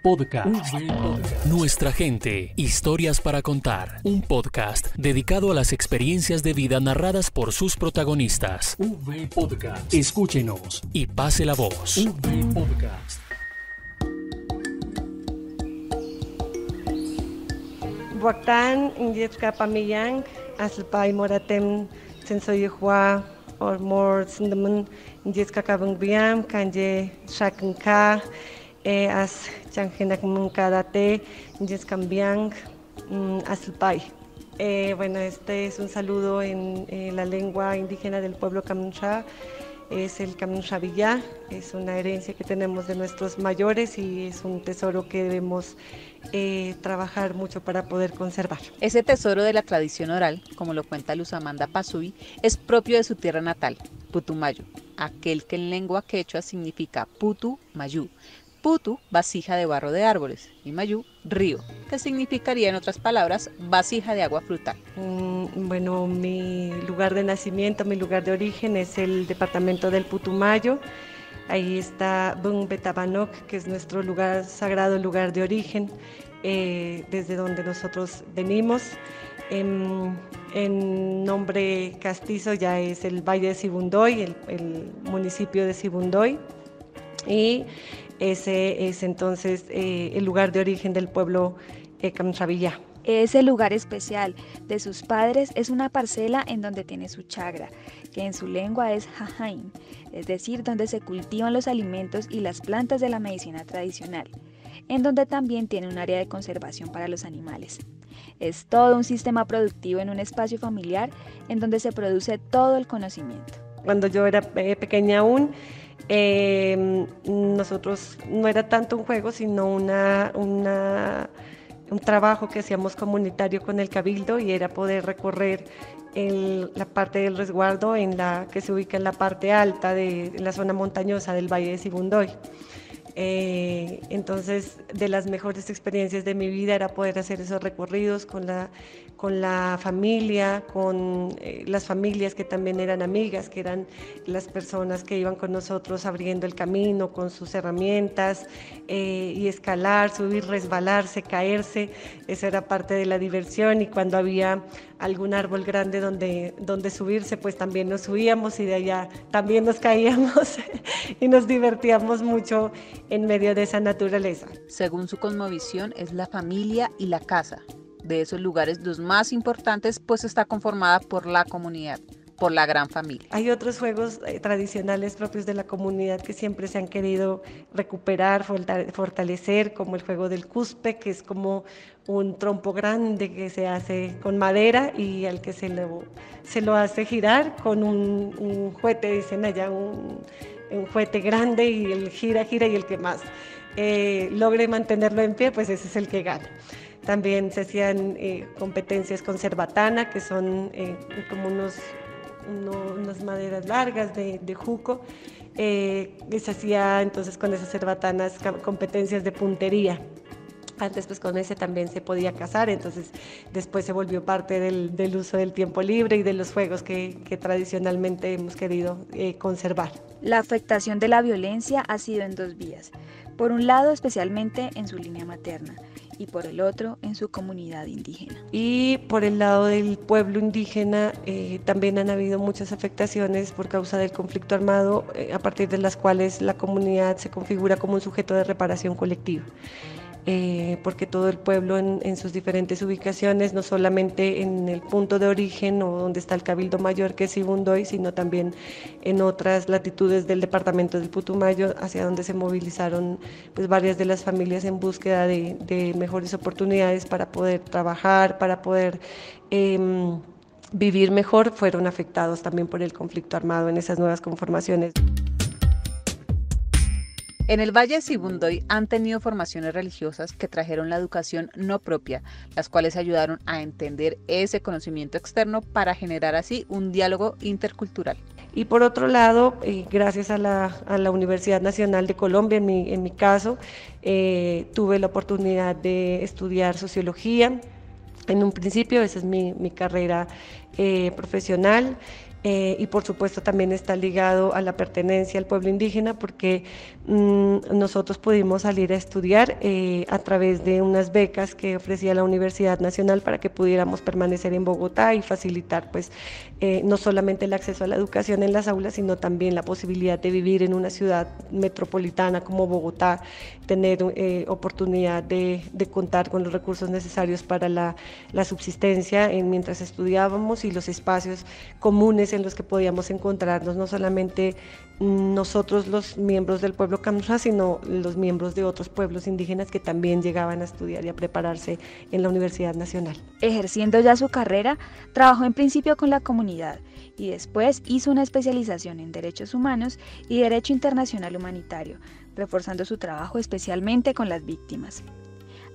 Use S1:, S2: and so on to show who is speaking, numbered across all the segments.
S1: Podcast. Nuestra gente, historias para contar. Un podcast dedicado a las experiencias de vida narradas por sus protagonistas. Podcast. Escúchenos y pase la voz. Podcast.
S2: Buactán, Inyetka Pamiyang, Aslpai Moratem, Sensoyuhua, or more Sindamun, Inyetka Kabangbiam, Kanje Shakanka, As Changenak Munkadate, Inyetzkambiang, Aslpai. Bueno, este es un saludo en la lengua indígena del pueblo Camanchá. Es el Camanchá-Villá, es una herencia que tenemos de nuestros mayores y es un tesoro que debemos trabajar mucho para poder conservar.
S3: Ese tesoro de la tradición oral, como lo cuenta Luz Amanda Pasuy, es propio de su tierra natal, Putumayo, aquel que en lengua quechua significa Putu Mayú. Putu, vasija de barro de árboles, y Mayú, río, que significaría en otras palabras, vasija de agua frutal.
S2: Bueno, mi lugar de nacimiento, mi lugar de origen es el departamento del Putumayo. Ahí está Bung Betabanok, que es nuestro lugar sagrado, lugar de origen, desde donde nosotros venimos. En nombre castizo ya es el Valle de Sibundoy, el municipio de Sibundoy. Y ese es entonces el lugar de origen del pueblo Camanchá-Villá.
S4: Ese lugar especial de sus padres es una parcela en donde tiene su chagra, que en su lengua es jajain, es decir, donde se cultivan los alimentos y las plantas de la medicina tradicional, en donde también tiene un área de conservación para los animales. Es todo un sistema productivo en un espacio familiar en donde se produce todo el conocimiento.
S2: Cuando yo era pequeña aún, nosotros no era tanto un juego, sino un trabajo que hacíamos comunitario con el Cabildo y era poder recorrer la parte del resguardo que se ubica en la parte alta de la zona montañosa del Valle de Sibundoy. Entonces, de las mejores experiencias de mi vida era poder hacer esos recorridos con la familia, con las familias que también eran amigas, que eran las personas que iban con nosotros abriendo el camino con sus herramientas y escalar, subir, resbalarse, caerse. Esa era parte de la diversión y cuando había algún árbol grande donde subirse, pues también nos subíamos y de allá también nos caíamos y nos divertíamos mucho en medio de esa naturaleza.
S3: Según su cosmovisión, es la familia y la casa. De esos lugares, los más importantes, pues está conformada por la comunidad, por la gran familia.
S2: Hay otros juegos tradicionales propios de la comunidad que siempre se han querido recuperar, fortalecer, como el juego del cuspe, que es como un trompo grande que se hace con madera y al que se lo hace girar con un juguete, dicen allá, un juguete grande y el gira y el que más logre mantenerlo en pie, pues ese es el que gana. También se hacían competencias con cerbatana, que son como unas maderas largas de juco. Se hacía entonces con esas cerbatanas competencias de puntería. Antes pues con ese también se podía cazar, entonces después se volvió parte del uso del tiempo libre y de los juegos que tradicionalmente hemos querido conservar.
S4: La afectación de la violencia ha sido en dos vías. Por un lado, especialmente en su línea materna, y por el otro, en su comunidad indígena.
S2: Y por el lado del pueblo indígena también han habido muchas afectaciones por causa del conflicto armado, a partir de las cuales la comunidad se configura como un sujeto de reparación colectiva. Porque todo el pueblo en sus diferentes ubicaciones, no solamente en el punto de origen o donde está el Cabildo Mayor que es Sibundoy, sino también en otras latitudes del departamento del Putumayo, hacia donde se movilizaron pues, varias de las familias en búsqueda de mejores oportunidades para poder trabajar, para poder vivir mejor, fueron afectados también por el conflicto armado en esas nuevas conformaciones.
S3: En el Valle de Sibundoy han tenido formaciones religiosas que trajeron la educación no propia, las cuales ayudaron a entender ese conocimiento externo para generar así un diálogo intercultural.
S2: Y por otro lado, gracias a la Universidad Nacional de Colombia, en mi caso, tuve la oportunidad de estudiar sociología. En un principio, esa es mi carrera profesional. y por supuesto también está ligado a la pertenencia al pueblo indígena, porque nosotros pudimos salir a estudiar a través de unas becas que ofrecía la Universidad Nacional para que pudiéramos permanecer en Bogotá y facilitar pues no solamente el acceso a la educación en las aulas, sino también la posibilidad de vivir en una ciudad metropolitana como Bogotá, tener oportunidad de contar con los recursos necesarios para la subsistencia mientras estudiábamos, y los espacios comunes en los que podíamos encontrarnos, no solamente nosotros los miembros del pueblo Camsa, sino los miembros de otros pueblos indígenas que también llegaban a estudiar y a prepararse en la Universidad Nacional.
S4: Ejerciendo ya su carrera, trabajó en principio con la comunidad y después hizo una especialización en Derechos Humanos y Derecho Internacional Humanitario, reforzando su trabajo especialmente con las víctimas.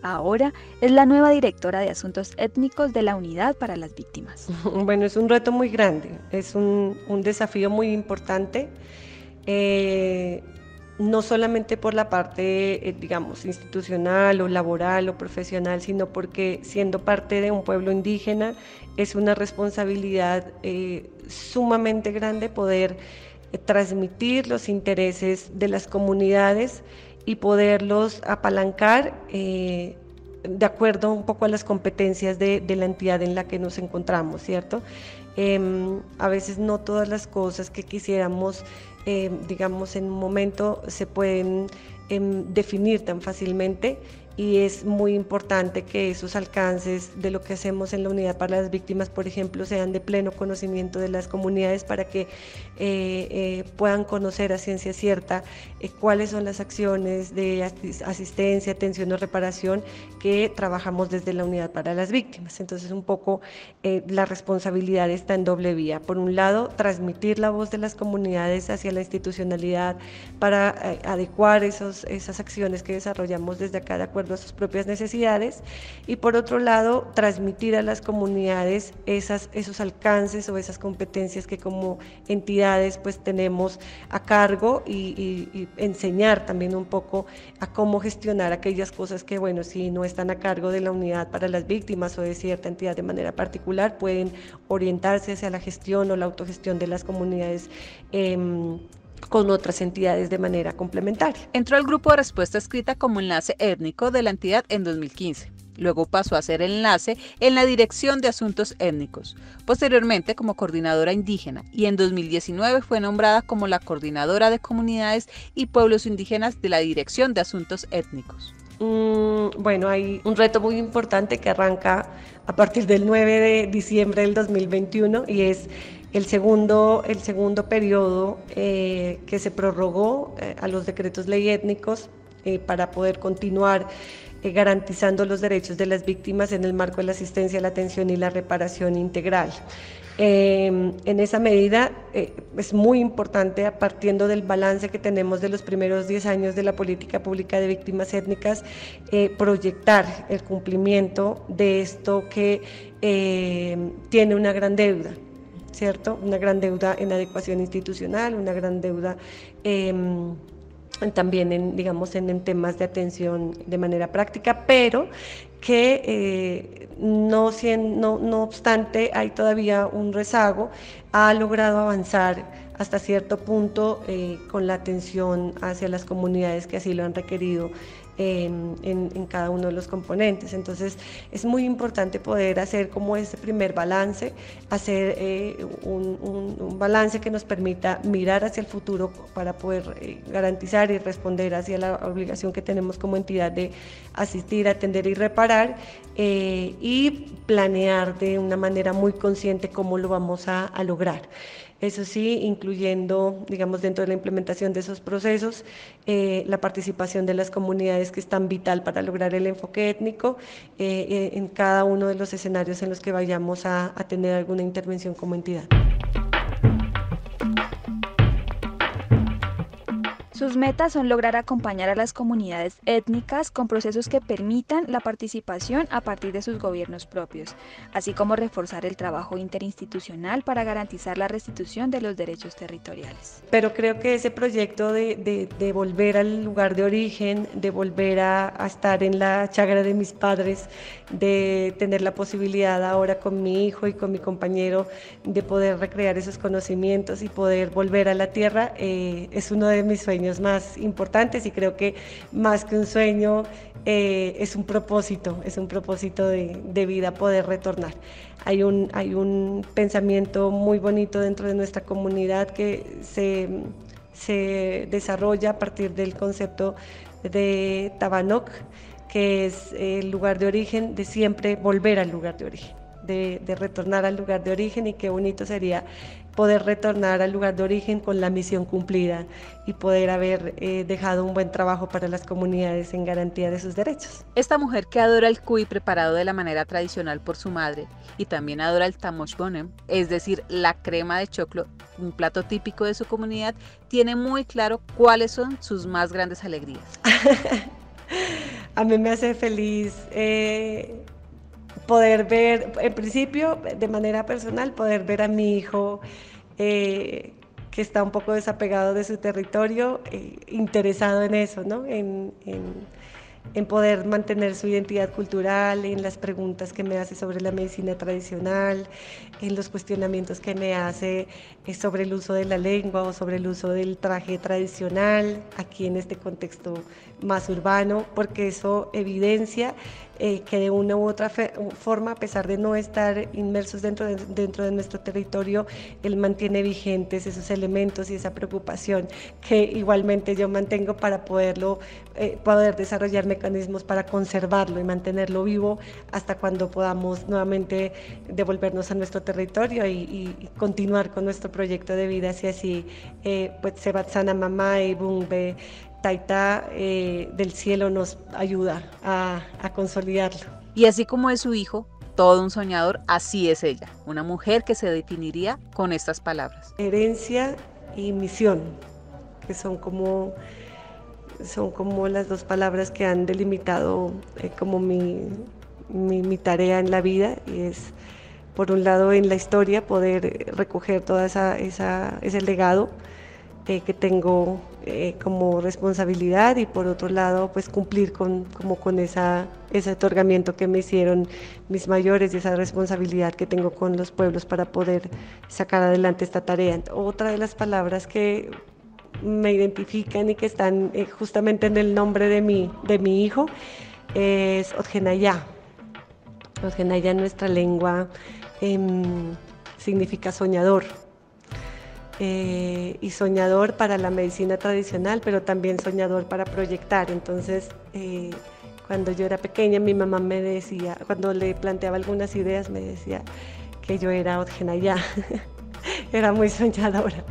S4: Ahora es la nueva directora de Asuntos Étnicos de la Unidad para las Víctimas.
S2: Bueno, es un reto muy grande, es un desafío muy importante, no solamente por la parte, digamos, institucional o laboral o profesional, sino porque siendo parte de un pueblo indígena es una responsabilidad sumamente grande poder transmitir los intereses de las comunidades y poderlos apalancar de acuerdo un poco a las competencias de la entidad en la que nos encontramos, ¿cierto? A veces no todas las cosas que quisiéramos, digamos, en un momento se pueden definir tan fácilmente, y es muy importante que esos alcances de lo que hacemos en la Unidad para las Víctimas, por ejemplo, sean de pleno conocimiento de las comunidades para que puedan conocer a ciencia cierta cuáles son las acciones de asistencia, atención o reparación que trabajamos desde la Unidad para las Víctimas. Entonces, un poco la responsabilidad está en doble vía. Por un lado, transmitir la voz de las comunidades hacia la institucionalidad para adecuar esas acciones que desarrollamos desde acá de acuerdo a sus propias necesidades, y por otro lado transmitir a las comunidades esos alcances o esas competencias que como entidades pues tenemos a cargo, y enseñar también un poco a cómo gestionar aquellas cosas que, bueno, si no están a cargo de la Unidad para las Víctimas o de cierta entidad de manera particular, pueden orientarse hacia la gestión o la autogestión de las comunidades con otras entidades de manera complementaria.
S3: Entró al grupo de respuesta escrita como enlace étnico de la entidad en 2015. Luego pasó a ser enlace en la Dirección de Asuntos Étnicos, posteriormente como coordinadora indígena, y en 2019 fue nombrada como la coordinadora de comunidades y pueblos indígenas de la Dirección de Asuntos Étnicos.
S2: Bueno, hay un reto muy importante que arranca a partir del 9 de diciembre del 2021, y es el segundo periodo que se prorrogó a los decretos ley étnicos para poder continuar garantizando los derechos de las víctimas en el marco de la asistencia, la atención y la reparación integral. En esa medida es muy importante, partiendo del balance que tenemos de los primeros 10 años de la política pública de víctimas étnicas, proyectar el cumplimiento de esto que tiene una gran deuda, ¿cierto? Una gran deuda en adecuación institucional, una gran deuda también digamos, en temas de atención de manera práctica, pero que no obstante hay todavía un rezago, ha logrado avanzar hasta cierto punto con la atención hacia las comunidades que así lo han requerido en cada uno de los componentes. Entonces es muy importante poder hacer como ese primer balance, hacer un balance que nos permita mirar hacia el futuro para poder garantizar y responder hacia la obligación que tenemos como entidad de asistir, atender y reparar, y planear de una manera muy consciente cómo lo vamos a lograr. Eso sí, incluyendo, digamos, dentro de la implementación de esos procesos, la participación de las comunidades, que es tan vital para lograr el enfoque étnico en cada uno de los escenarios en los que vayamos a tener alguna intervención como entidad.
S4: Sus metas son lograr acompañar a las comunidades étnicas con procesos que permitan la participación a partir de sus gobiernos propios, así como reforzar el trabajo interinstitucional para garantizar la restitución de los derechos territoriales.
S2: Pero creo que ese proyecto de volver al lugar de origen, de volver a estar en la chagra de mis padres, de tener la posibilidad ahora con mi hijo y con mi compañero de poder recrear esos conocimientos y poder volver a la tierra, es uno de mis sueños más importantes, y creo que más que un sueño es un propósito de vida poder retornar. Hay un pensamiento muy bonito dentro de nuestra comunidad que se desarrolla a partir del concepto de Tabanok, que es el lugar de origen, de siempre volver al lugar de origen, de retornar al lugar de origen, y qué bonito sería poder retornar al lugar de origen con la misión cumplida y poder haber dejado un buen trabajo para las comunidades en garantía de sus derechos.
S3: Esta mujer que adora el cuy preparado de la manera tradicional por su madre y también adora el tamosh bonem, es decir, la crema de choclo, un plato típico de su comunidad, tiene muy claro cuáles son sus más grandes alegrías.
S2: A mí me hace feliz poder ver, en principio, de manera personal, poder ver a mi hijo que está un poco desapegado de su territorio, interesado en eso, ¿no? En poder mantener su identidad cultural, en las preguntas que me hace sobre la medicina tradicional, en los cuestionamientos que me hace sobre el uso de la lengua o sobre el uso del traje tradicional, aquí en este contexto más urbano, porque eso evidencia que de una u otra forma, a pesar de no estar inmersos dentro de nuestro territorio, él mantiene vigentes esos elementos y esa preocupación que igualmente yo mantengo para poder desarrollar mecanismos para conservarlo y mantenerlo vivo hasta cuando podamos nuevamente devolvernos a nuestro territorio y continuar con nuestro proyecto de vida, si así pues Sebatsana Mamá y Bungbe Taita del cielo nos ayuda a consolidarlo.
S3: Y así como es su hijo, todo un soñador, así es ella, una mujer que se definiría con estas palabras:
S2: herencia y misión, que son como las dos palabras que han delimitado como mi tarea en la vida, y es, por un lado, en la historia, poder recoger todo ese legado que tengo como responsabilidad, y por otro lado pues cumplir con ese otorgamiento que me hicieron mis mayores y esa responsabilidad que tengo con los pueblos para poder sacar adelante esta tarea. Otra de las palabras que me identifican y que están justamente en el nombre de mi hijo es Otjenayá. Otjenayá en nuestra lengua significa soñador. Y soñador para la medicina tradicional, pero también soñador para proyectar. Entonces, cuando yo era pequeña, mi mamá me decía, cuando le planteaba algunas ideas, me decía que yo era Otjenayá, era muy soñadora.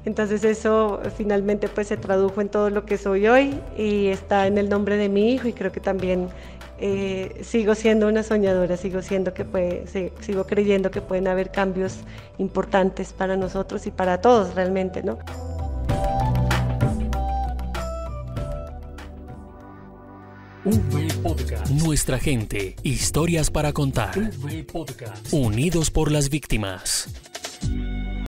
S2: Entonces eso finalmente pues se tradujo en todo lo que soy hoy y está en el nombre de mi hijo, y creo que también sigo siendo una soñadora, sigo creyendo que pueden haber cambios importantes para nosotros y para todos realmente, ¿no?
S1: Podcast. Nuestra gente, historias para contar. Podcast. Unidos por las víctimas.